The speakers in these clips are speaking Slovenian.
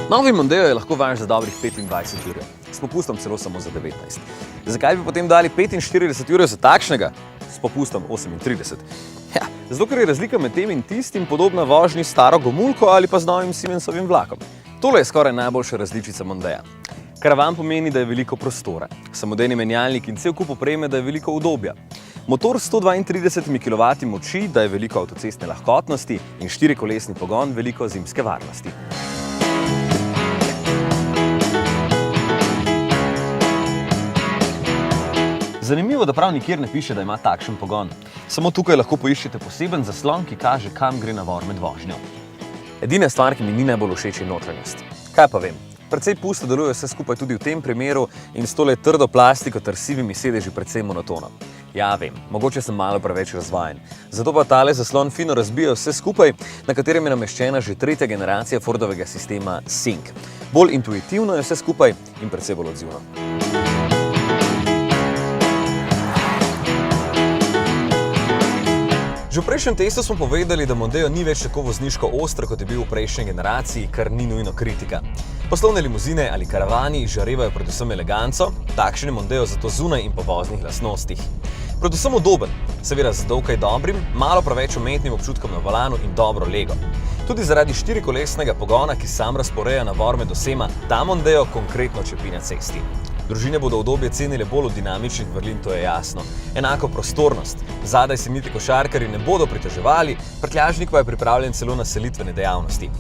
Novi Mondeo je lahko vaš za dobrih 25 ur, s popustom celo samo za 19. Zakaj bi potem dali 45 ur za takšnega? S popustom 38. Ja, zato ker je razlika med tem in tistim podobna vožnji s staro gomulko ali pa z novim Siemensovim vlakom. Tole je skoraj najboljša različica Mondea. Karavan pomeni, da je veliko prostora, samodejni menjalnik in cel kup opreme, da je veliko udobja. Motor s 132 kW moči, da je veliko avtocestne lahkotnosti in štirikolesni pogon veliko zimske varnosti. Zanimivo, da prav nikjer ne piše, da ima takšen pogon. Samo tukaj lahko poiščete poseben zaslon, ki kaže, kam gre navor med vožnjo. Edina stvar, ki mi ni najbolj všeč, je notranjost. Kaj pa vem? Precej pusto deluje vse skupaj tudi v tem primeru in s tole trdo plastiko ter sivimi sedeži precej monotono. Ja, vem, mogoče sem malo preveč razvajen. Zato pa tale zaslon fino razbija vse skupaj, na katerem je nameščena že tretja generacija Fordovega sistema Sync. Bolj intuitivno je vse skupaj in precej bolj odzivno. Že v prejšnjem testu smo povedali, da Mondeo ni več tako vozniško ostro, kot je bil v prejšnji generaciji, kar ni nujno kritika. Poslovne limuzine ali karavani žarevajo predvsem eleganco, takšen je Mondeo zato zunaj in po voznih lastnostih. Predvsem udoben, seveda z dokaj dobrim, malo preveč umetnim občutkom na volanu in dobro lego. Tudi zaradi štirikolesnega pogona, ki sam razporeja navor med osema, ta Mondeo konkretno čepi na cesti. Družine bodo udobje cenile bolj od dinamičnih vrlin, to je jasno. Enako prostornost. Zadaj se niti košarkarji ne bodo priteževali, prtljažnik pa je pripravljen celo na selitvene dejavnosti.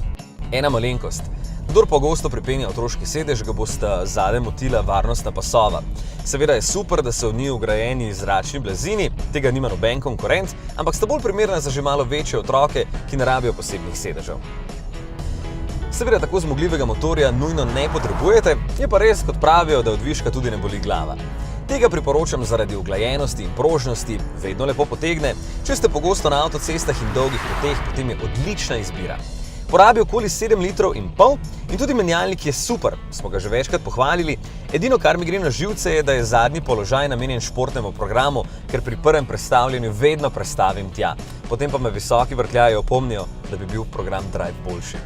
Ena malenkost. Kdor pogosto pripenja otroški sedež, ga bosta zadaj motila varnostna pasova. Seveda je super, da so v njih vgrajeni zračni blazini, tega nima noben konkurent, ampak sta bolj primerna za že malo večje otroke, ki ne rabijo posebnih sedežev. Seveda tako zmogljivega motorja nujno ne potrebujete, je pa res, kot pravijo, da od viška tudi ne boli glava. Tega priporočam zaradi uglajenosti in prožnosti, vedno lepo potegne, če ste pogosto na avtocestah in dolgih poteh, potem je odlična izbira. Porabi okoli 7,5 litrov in tudi menjalnik je super, smo ga že večkrat pohvalili. Edino, kar mi gre na živce, je, da je zadnji položaj namenjen športnemu programu, ker pri prvem prestavljanju vedno prestavim tja. Potem pa me visoki vrtljaji opomnijo, da bi bil program Drive boljši.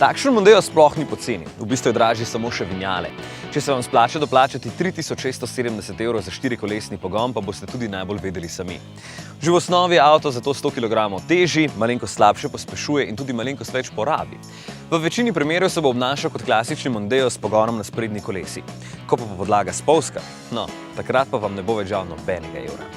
Takšen Mondeo sploh ni poceni, v bistvu je dražji samo še vinjale. Če se vam splača doplačati 3670 € za štirikolesni pogon, pa boste tudi najbolj vedeli sami. Že v osnovi je avto zato 100 kg težji, malenkost slabše pospešuje in tudi malenkost več porabi. V večini primerov se bo obnašal kot klasični Mondeo s pogonom na sprednji kolesi. Ko pa bo podlaga spolzka, no, takrat pa vam ne bo več žal nobenega evra.